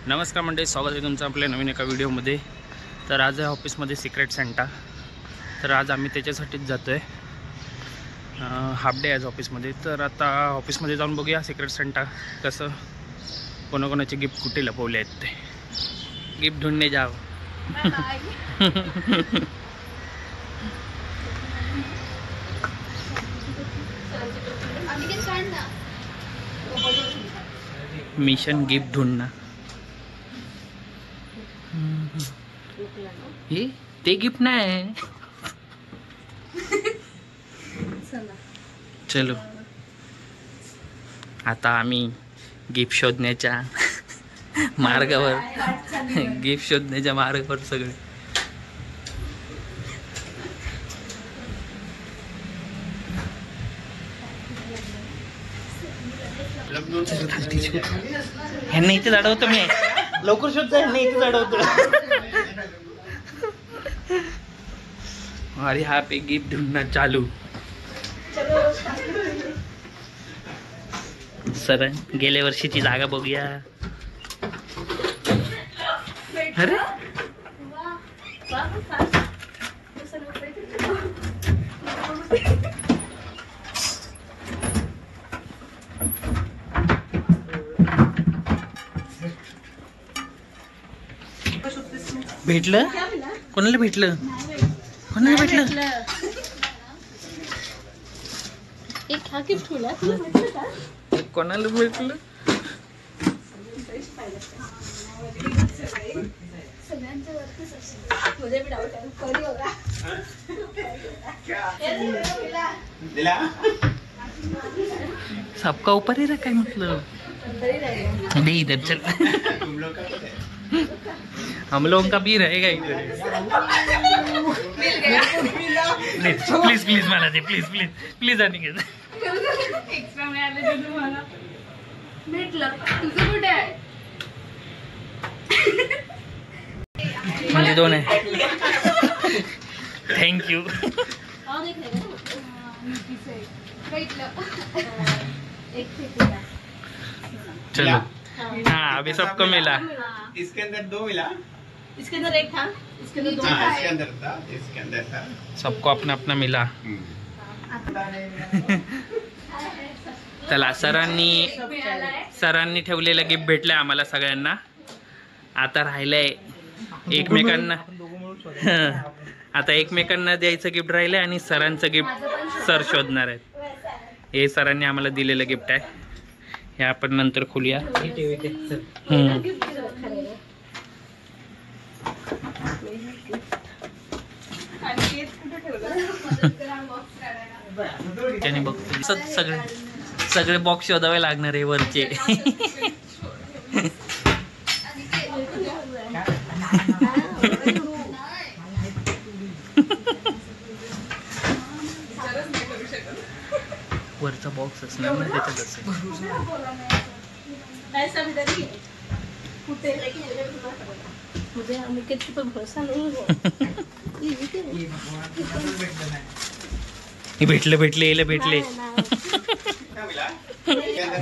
नमस्कार मंडळी, स्वागत आहे तुमचं आपल्या नवीन एका व्हिडिओमध्ये। तर आज आहे ऑफिसमध्ये सिक्रेट सेंटा। तर आज आम्ही त्याच्यासाठीच जातो आहे, हाफ डे आज ऑफिसमध्ये। तर आता ऑफिसमध्ये जाऊन बघूया सिक्रेट सेंटा कसं, कोणाकोणाचे गिफ्ट कुठे लपवले आहेत ते गिफ्ट ढूंढने जाओ। मिशन गिफ्ट ढूंढना। हे ते गिफ्ट नाही। चलो आता आम्ही गिफ्ट शोधण्याच्या मार्गावर सगळे। ह्यांना इथे चढवतो मी, लवकर शोध जा, ह्यांना इथे चढवतो। और यहाँ पे गिफ्ट ढूंढना चालू। सर गेल्या वर्षीची जागा बघूया। अरे भेटलं? कोणाला भेटलं? कोणाला भेटलं? एक हा गिफ्ट तुला भेटलं का? कोणाला भेटलं? मुझे भी डाउट है, कोई होगा। सबका ऊपर ही रखा है, मतलब नहीं इधर चल। हम लोगों का भी रहेगा इधर। प्लीज प्लीज मला दे, please please please Aniket. Extra मिळाले ते तुम्हाला भेटलं। तुझं कुठे आहे? म्हणजे दोन आहे। Thank you. चलो हाँ, अभी सबको मिला। इसके अंदर 2 मिला, इसके अंदर एक था, इसके अंदर 2 था। इसके अंदर था, इसके अंदर था। सबको अपना अपना मिला। चला, सरांनी ठेवलेलं गिफ्ट भेटलंय आम्हाला सगळ्यांना। आता राहिलंय एकमेकांना, आता एकमेकांना द्यायचं गिफ्ट राहिलंय आणि सरांचं गिफ्ट सर शोधणार आहेत। हे सरांनी आम्हाला दिलेलं गिफ्ट आहे, हे आपण नंतर खोलूया। त्याने बघतो सगळे बॉक्स शोधावे लागणार आहे वरचे। वरचा बॉक्स असणार ना, त्याच्यात असेल। मुझे अनिकेत पर भरोसा नहीं है। भेटले याला भेटले।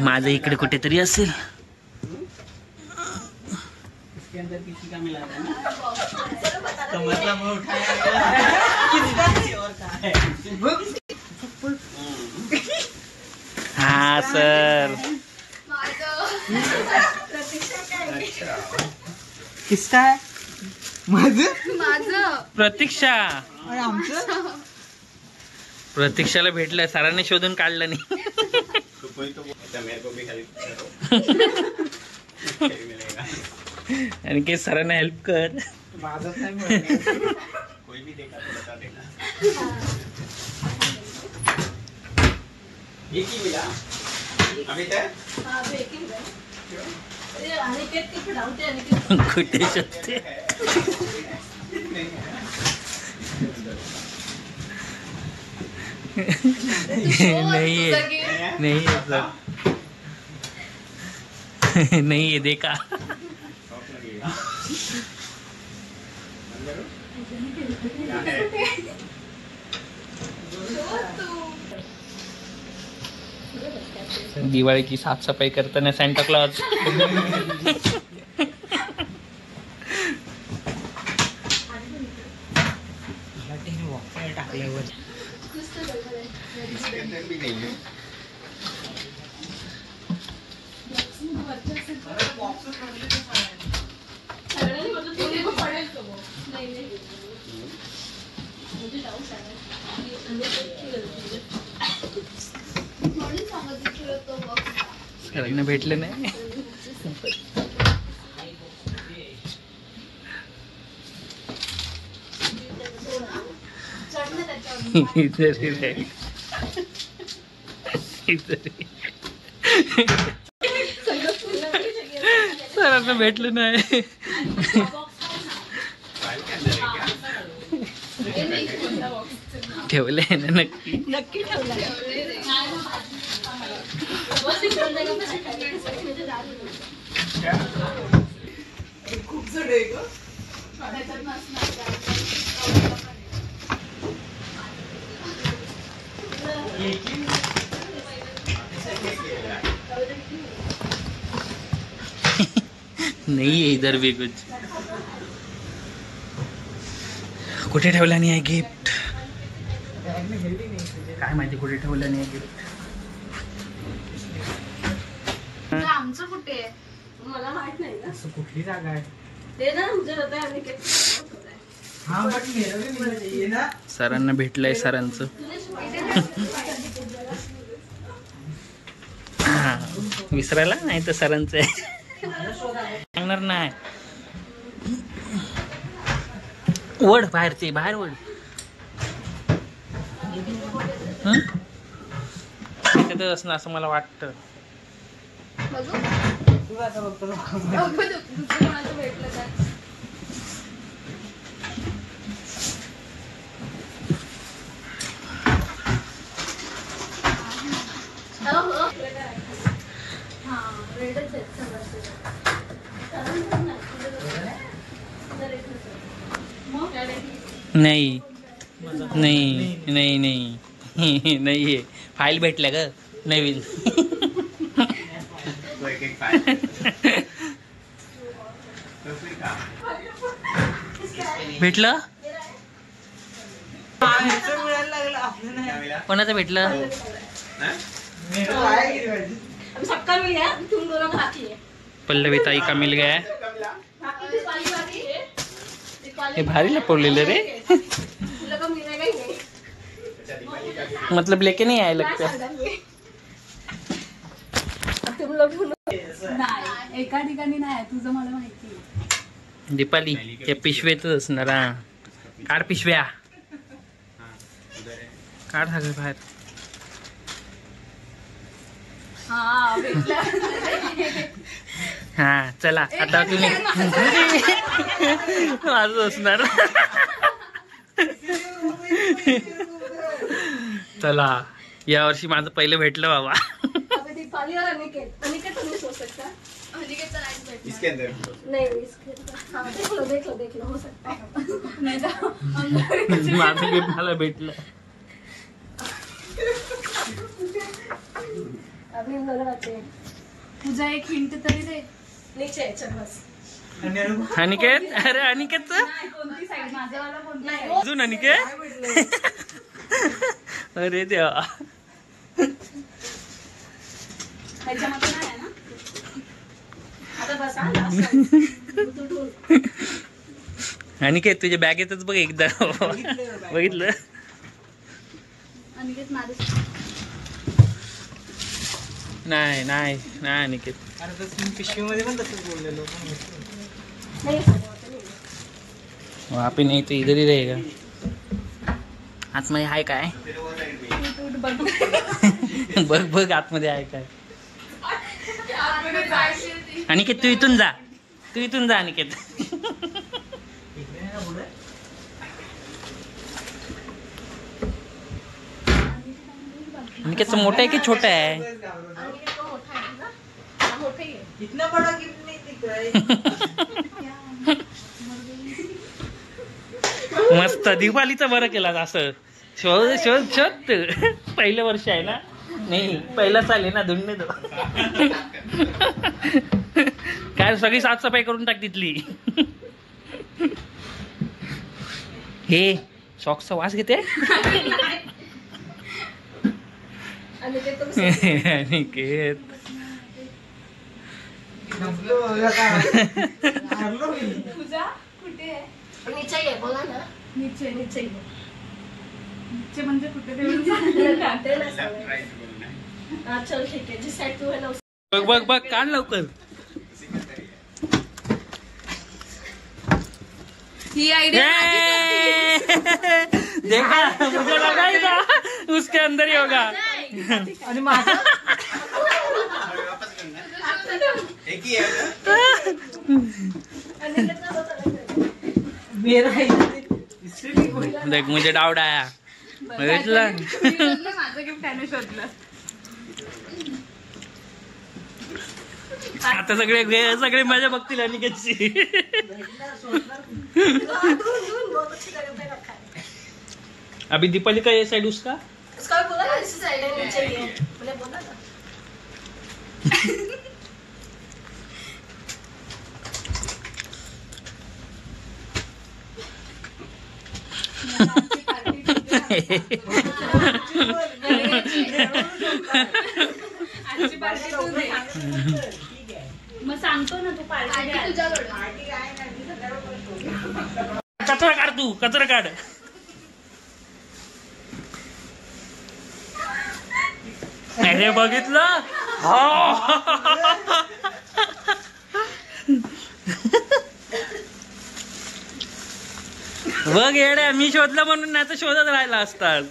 माझं इकडे कुठेतरी असेल। इसके अंदर किसी का मिला था ना, तो मतलब वो उठाया किसका और का है। हाँ सर, किसका है? माझं प्रतीक्षा। और आमचं प्रतीक्षाला भेटलं, सरांनी शोधून काढलं नाही। आणि के सरांना हेल्प कर। माझं नाही मिळालं। कोई भी देखा तो बता देना। एक ही मिला अभी तक? हां, एक ही है। ये अनिकेत के डाउट है, अनिकेत कुठे शोधते? नहीं है सर, नहीं है, देखा। दिवाळीची साफसफाई करताना सॅन्टा क्लॉज। इसके अंदर भी नहीं है। सरांना भेटलं नाही. इधर ही रह. इधर ही. सरांना भेटलं नाही. ठेवले ना नक्की. नक्की ठेवला. खूप जड आहे ग. नाही आहे इधर भी कुछ. कुठे ठेवला नाही आहे गिफ्ट. काय माहिती कुठे ठेवलं नाही गिफ्ट. आमचं कुठे आहे मला माहित नाही ना. असं कुठली जागा आहे? ते ना तुमच्या होतं आम्ही हाँ बट मेरा भी मिलना चाहिए ना. सरांना भेटलंय सरांचं. हा विसरायला नाही तर सरांचं आहे. सांगणार नाही. वड बाहेर ते बाहेर वड. त्याच्यातच असणं असं मला वाटतं. बघू तू आता बघतो. दुसरं कोणाचं भेटलं काय. रेडच आहेत नाही नाही नाही नाही नाही आहे. फाईल भेटल्या ग नवीन. तो एक फाइल. तो फिर का भेटलं. मिळायला लागलं आपल्याला. क्या मिला? कोणाचं भेटलं. हाँ? मेरा तो आया गिरी भाई. अभी सबका मिल गया तुम दोनों को बाकी है. पल्लवी ताई का मिल गया. बाकी दीपाली बाकी है. हे भारी लपवलेलं रे. तुला का मिळेगा ही नाही. मतलब लेके नहीं आए लगता. तुम लोग नाही एका ठिकाणी नाही तुझं मला माहिती आहे. दीपाली या पिशवेतच असणार. हा काढ पिशव्या. काढ सगळं बाहेर. हा भेटलं. हा चला आता तुम्ही. माझं असणार. चला या वर्षी माझं पहिलं भेटलं बाबा. अभी दीपाली और अनिकेत अनिकेत तुम्ही सोच सकता. अनिकेतचा नाही भेटणार. इसके अंदर नहीं इसके हाँ देख लो हो सकता है. नहीं जाओ माझं गिफ्ट मला भेटलं. अभी हम दोनों बातें. तुझा एक हिंट तरी दे. नीचे चल बस. अनिकेत. अरे अनिकेत कोणती साईड माझ्यावाला कोणती नाही. अजून अनिकेत. अरे देवा. ह्याच्यामध्ये नाही आहे ना. आता बस हा last. अनिकेत तुझ्या बॅगेतच बघ एकदा. बघितलं. अनिकेत माझे नाही नाही नाही अनिकेत. अरे तसं पिशवीमध्ये पण तसंच बोललेलो. वहाँ पे नहीं तो इधर ही रहेगा. आतमध्ये आहे काय. बघ बघ आतमध्ये आहे काय. अनिकेत तू इथून जा. तू इथून जा अनिकेत. अनिकेतचं मोठं आहे की छोटं आहे. अनिकेत तो मोठा आहे ना. मोठे आहे. इतना बड़ा गिफ्ट नहीं दिख रहा है. मस्त दिवाळीचं बरं केला असं. शोध शोध शोध. पहिलं वर्ष आहे ना. नाही पहिला चाले ना धुंडे तो. काय सगळी साफसफाई करून टाक तिथली. हे सॉक्सचा वास घेते. अनिकेत पूजा कुठे आहे? नीचे म्हणजे कुठे बघ बघ काढ लवकर. ही आयडिया देखा मुझे लगा ही था उसके अंदर ही होगा. आणि माझा मेरा देख मुझे डाउट आया. बघितलं माझं गिफ्ट त्याने शोधलं. आता सगळे मजा बघतील अनिकेतची. अभी दीपाली का ये साइड उसका बोला ना इसी साइड है नीचे ही है मैंने बोला ना. मग सांगतो ना तू पार्टी कचरा काढ तू कचरा काढ. अरे बघितलं बघ येड्या मी शोधलं म्हणून नाही तर शोधत राहिला असतात.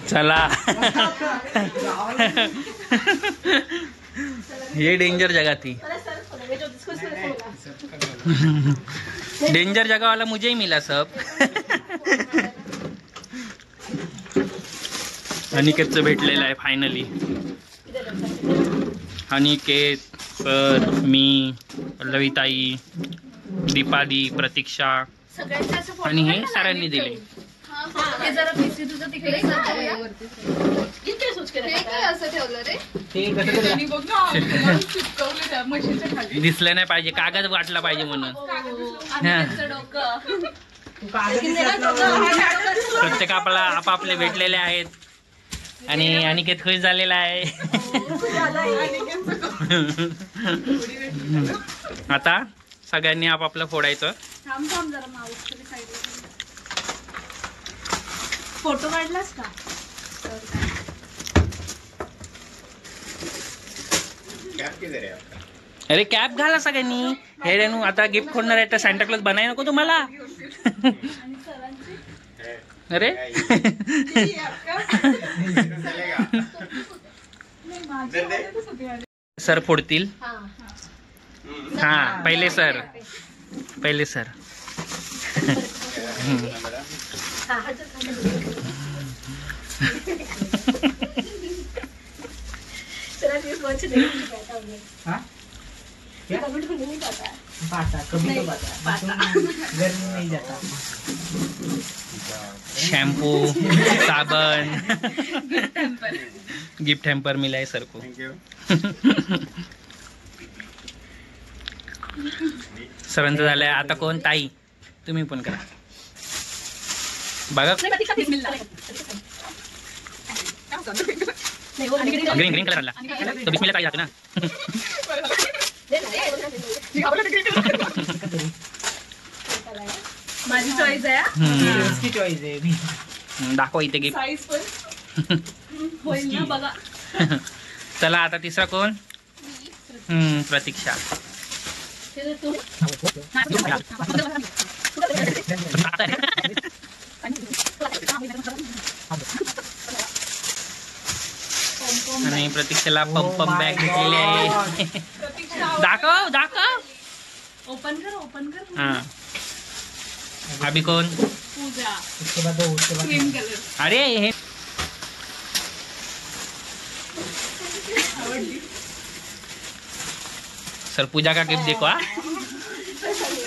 चला ये डेंजर जगह थी. डेंजर जगह वाला मुझे ही मिला सब. अनिकेतचं भेटलेलं आहे फायनली. अनिकेत सर मी पल्लवीताई दीपाली प्रतीक्षा आणि हे सरांनी दिले. जरा पिसी तुझं तिकडे असं ठेवलं रे. दिसलं नाही पाहिजे कागद वाटला पाहिजे म्हणून. प्रत्येक आपापले भेटलेले आहेत आणि अनिकेत खुश झालेला आहे. आता सगळ्यांनी आपापलं फोडायचं. फोटो काढलास का? अरे कॅप घाला सगळ्यांनी. हे रेनू आता गिफ्ट खोडणार आहे तर सांता क्लॉज बनाय नको तुम्हाला. अरे सर फोडतील. हा पहिले सर शैम्पू साबन गिफ्ट हैम्पर मिला है सर को. सरांचं झालंय. आता कोण ताई तुम्ही पण करा बघा. ग्रीन कलर तो बिस्मिल्लाह ताई जाते ना. माझी चॉईस आहे. चॉईस आहे. दाखव इथे गिफ्ट साईज पण होईल ना बघा. चला आता तिसरा कोण. प्रतीक्षा. आणि प्रतीक्षेला पंप बॅग घेतलेली आहे. दाखव ओपन कर. हा अभी कोण. पूजा क्रीम कलर. अरे हे सर पूजा का गिफ्ट देखो.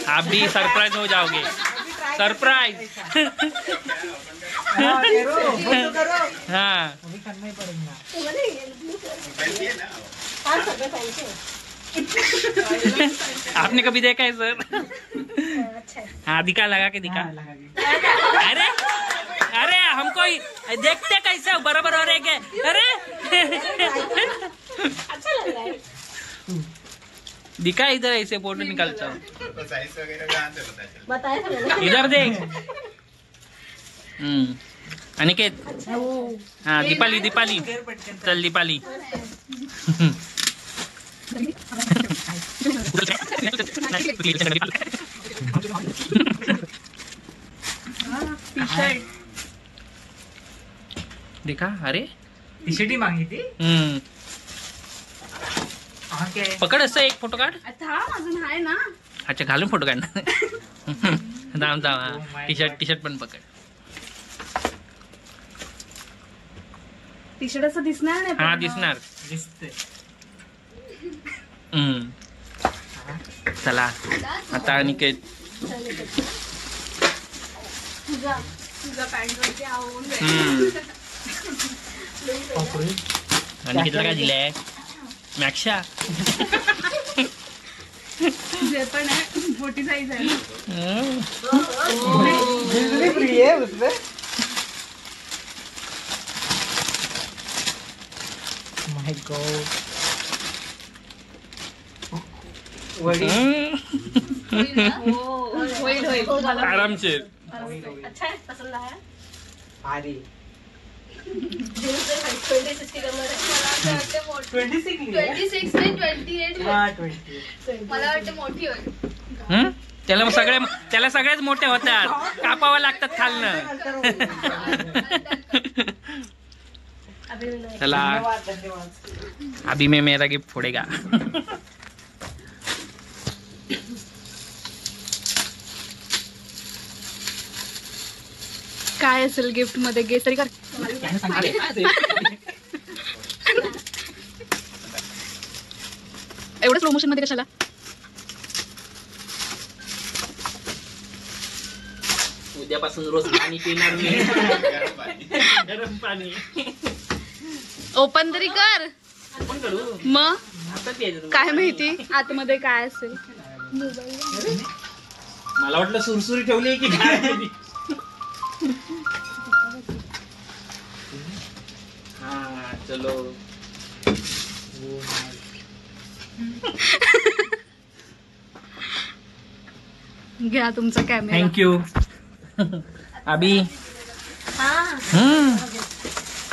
आप भी सरप्राइज हो जाओगे. सरप्राइज. हाँ आपने कभी देखा है सर. अच्छा है। हाँ दिखा, लगा के दिखा। अरे अरे हमको देखते कैसे हो, बराबर हो रहे के? अरे अच्छा लग रहा है। दिखा इधर, ऐसे फोटो निकालता हूँ। बताया था मैंने। इधर देख। अनिकेत, हाँ दीपाली, दीपाली चल दीपाली। देखा, अरे टी शर्ट ही मांगी थी। पकड असं एक फोटो काढ। था अजून आहे ना. अच्छा घालून फोटो काढ। थांब थांब, टी शर्ट पण पकड. टी शर्ट असं दिसणार नाही. हा पण. दिसणार. दिसते. चला आता अनिकेत. तुझा पॅन्ट वरती आवून अनिकेतला काय दिलंय? मॅक्शा. जे पण आहे मोठी साईज आहे ना. फ्री है उसमें। माय गॉड। वडी। होईल होईल. आरामशीर. अच्छा है, पसंद आया। अरे 26 की कलर है। 26 26 नाही 28 हाँ 20। मला वाटतं मोठी होईल. त्याला सगळेच मोठे होतात, कापावं लागतात खालनं. चला धन्यवाद धन्यवाद। अभी मैं मेरा गिफ्ट फोड़ेगा. काय असेल गिफ्ट मध्ये? गेस तरी कर. एवढं स्लो मोशन मध्ये कशाला? उद्यापासून रोज पाणी पिणार मी. गरम पाणी. ओपन तरी कर. मग काय माहिती आतमध्ये काय असेल. मला वाटलं सुरसुरी ठेवली की काय. हा चलो. घ्या तुमचा कॅमेरा. थँक्यू. अभी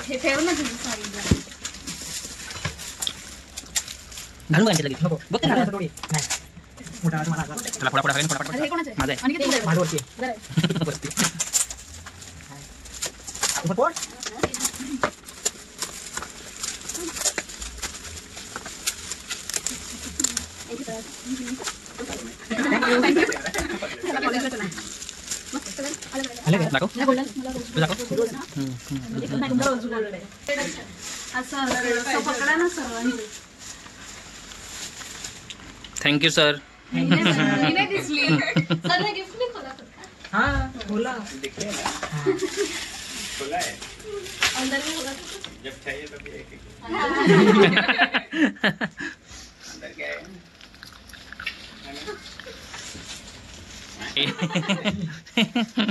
हे ठेव ना तुझी साईडला. घालून काय लगेच नको. बघ ना. थोडी नाही मोठा हात मला चला फोडा अरे हे कोणाचं आहे? माझा आहे. आणि किती माझ्यावरती दाखव. असं पकडा ना सर्वांनी. Thank you sir. मी नाही दिसली. सर ने गिफ्ट नहीं खोला खुद का? हाँ बोला। अंदर में होगा जब चाहिए तभी एक एक अंदर क्या है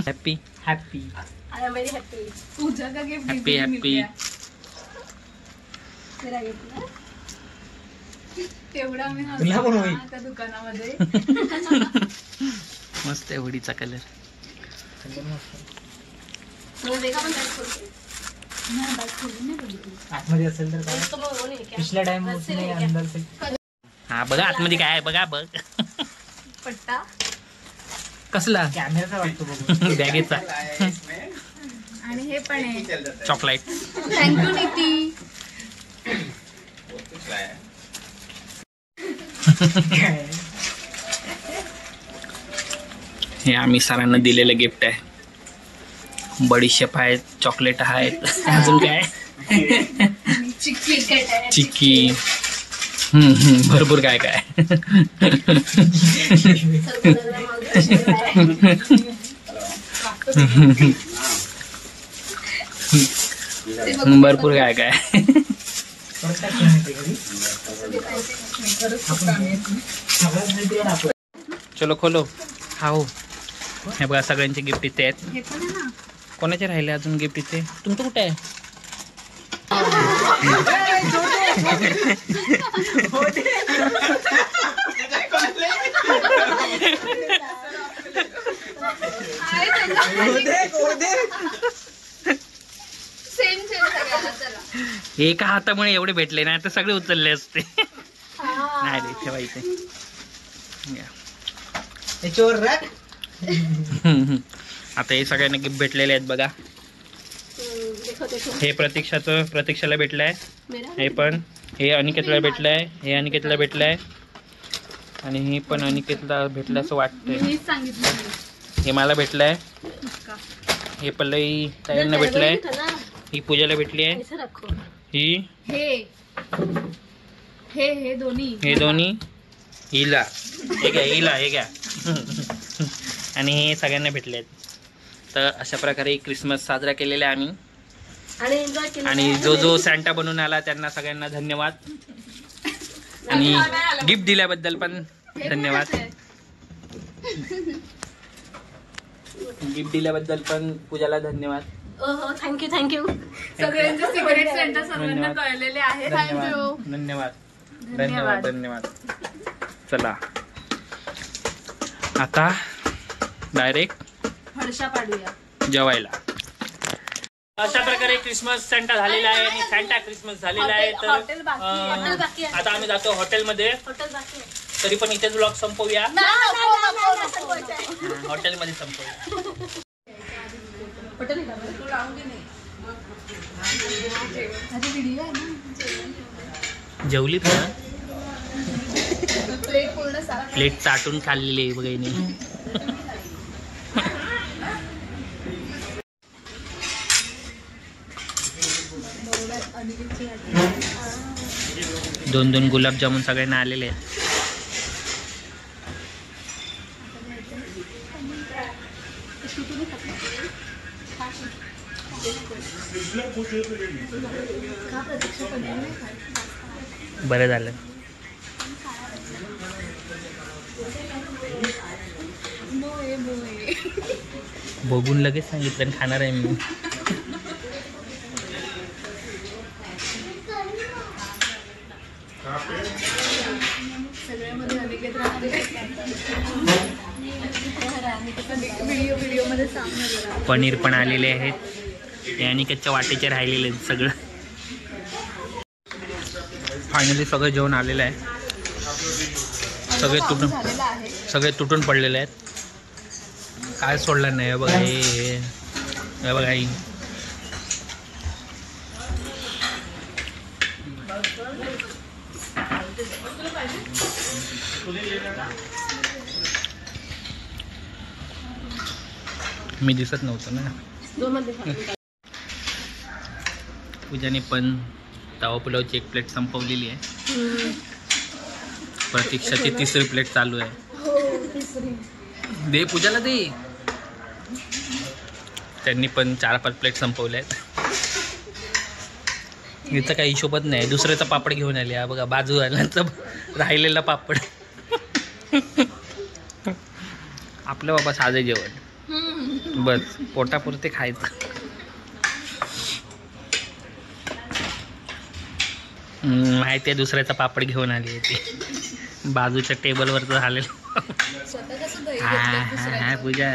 happy happy. I am very happy. तुझा का गिफ्ट? Happy happy. मेरा गिफ्ट है तेवढा मी तुला पण होईल. त्या दुकानामध्ये. मस्त आहे होडीचा कलर. मैंने देखा पण टाइप खोल आतमध्ये असेल तर काय? उसको मैं वो नहीं क्या पिछले टाइम उसने अंदर से हा बघा आतमध्ये काय आहे बघा. बघ पट्टा कसला. कॅमेराचा वाटतो बघू। बॅगेचा लाया है इसमें आणि हे पण आहे. चल जाता है चॉकलेट. थँक्यू नीती. बहुत कुछ लाया है हे आम्ही सरांना दिलेलं गिफ्ट आहे. बडीशेप आहेत, चॉकलेट आहेत, अजून काय चिक्की. भरपूर काय काय. भरपूर काय काय. चलो खोलो. खाओ. हे बघा सगळ्यांचे गिफ्ट इथे आहेत. हे पण आहे ना. कोणाचे राहिले अजून गिफ्ट इथे? तुमचं कुठे आहे? सेम सगळ्यांना. चला एका हातामुळे एवढे भेटले नाही तर सगळे उचलले असते. नाही रे ठेवा इथे. चोर रख. आता हे सगळ्यांना गिफ्ट भेटलेले आहेत बघा. हे प्रतीक्षाला भेटलंय. हे पण हे अनिकेतला भेटलंय. हे अनिकेतला भेटलंय आणि हे पण अनिकेतला भेटलं असं वाटतंय. मीच सांगितलं. हे मला भेटलंय. हे पल्लवी ताईंना भेटलंय. ही पूजाला भेटली आहे. ही हे दोन्ही. हे दोन्ही हिला. हे घ्या हिला. हे घ्या. आणि हे सगळ्यांना भेटले आहेत. तर अशा प्रकारे क्रिसमस साजरा केलेला आहे आम्ही. आणि जो सॅन्टा बनून आला त्यांना सगळ्यांना धन्यवाद. आणि गिफ्ट दिल्याबद्दल पण धन्यवाद. गिफ्ट दिल्याबद्दल पण पूजाला धन्यवाद. थँक्यू. सगळ्यांचे सिक्रेट सेंटर सर्वांना कळलेले आहेत. धन्यवाद. धन्यवाद. धन्यवाद. चला आता डायरेक्ट फडशा पाडूया जेवायला. अशा प्रकारे क्रिसमस सॅन्टा झालेला आहे आणि सॅन्टा क्रिसमस झालेला आहे. हॉटेल तर बाकी आता आम्ही जातो हॉटेलमध्ये. तरी पण इथेच ब्लॉग संपवूया. हॉटेलमध्ये संपवूया. व्हिडिओ आहे ना. जेवली पण प्लेट पूर्ण साफ. प्लेट चाटून खाल्लेली आहे बघायनी. दोन गुलाबजामुन सगळ्यांना आलेले आहेत. बरं झालं. बघून लगेच सांगितलं आणि खाणार आहे मी. सगळ्यामध्ये अनिकेत व्हिडिओ मध्ये सांगणार. पनीर पण आलेले आहेत. हे अनिकेतच्या वाटेचे राहिलेले आहेत सगळं. फायनली सगळं जेवण आलेलं आहे. सगळे तुटून पडलेले आहेत. काय सोडलं नाही. बघा हे बघा ही. मी दिसत नव्हतं ना. पूजाने पण तवा पुलावची एक प्लेट संपवलेली आहे. प्रतीक्षाची 3री प्लेट चालू आहे. दे पूजाला दे. त्यांनी पण 4-5 प्लेट संपवल्या आहेत. इथं काही हिशोबत नाही. दुसऱ्याचा पापड घेऊन आले. हा बघा बाजूवाल्यांचा राहिलेला पापड. आपलं बाबा साधं जेवण बस पोटापुरते खायचं. माहिती आहे दुसऱ्याचा पापड घेऊन आली ती बाजूच्या टेबलवरचं झालेलं. हा पूजा.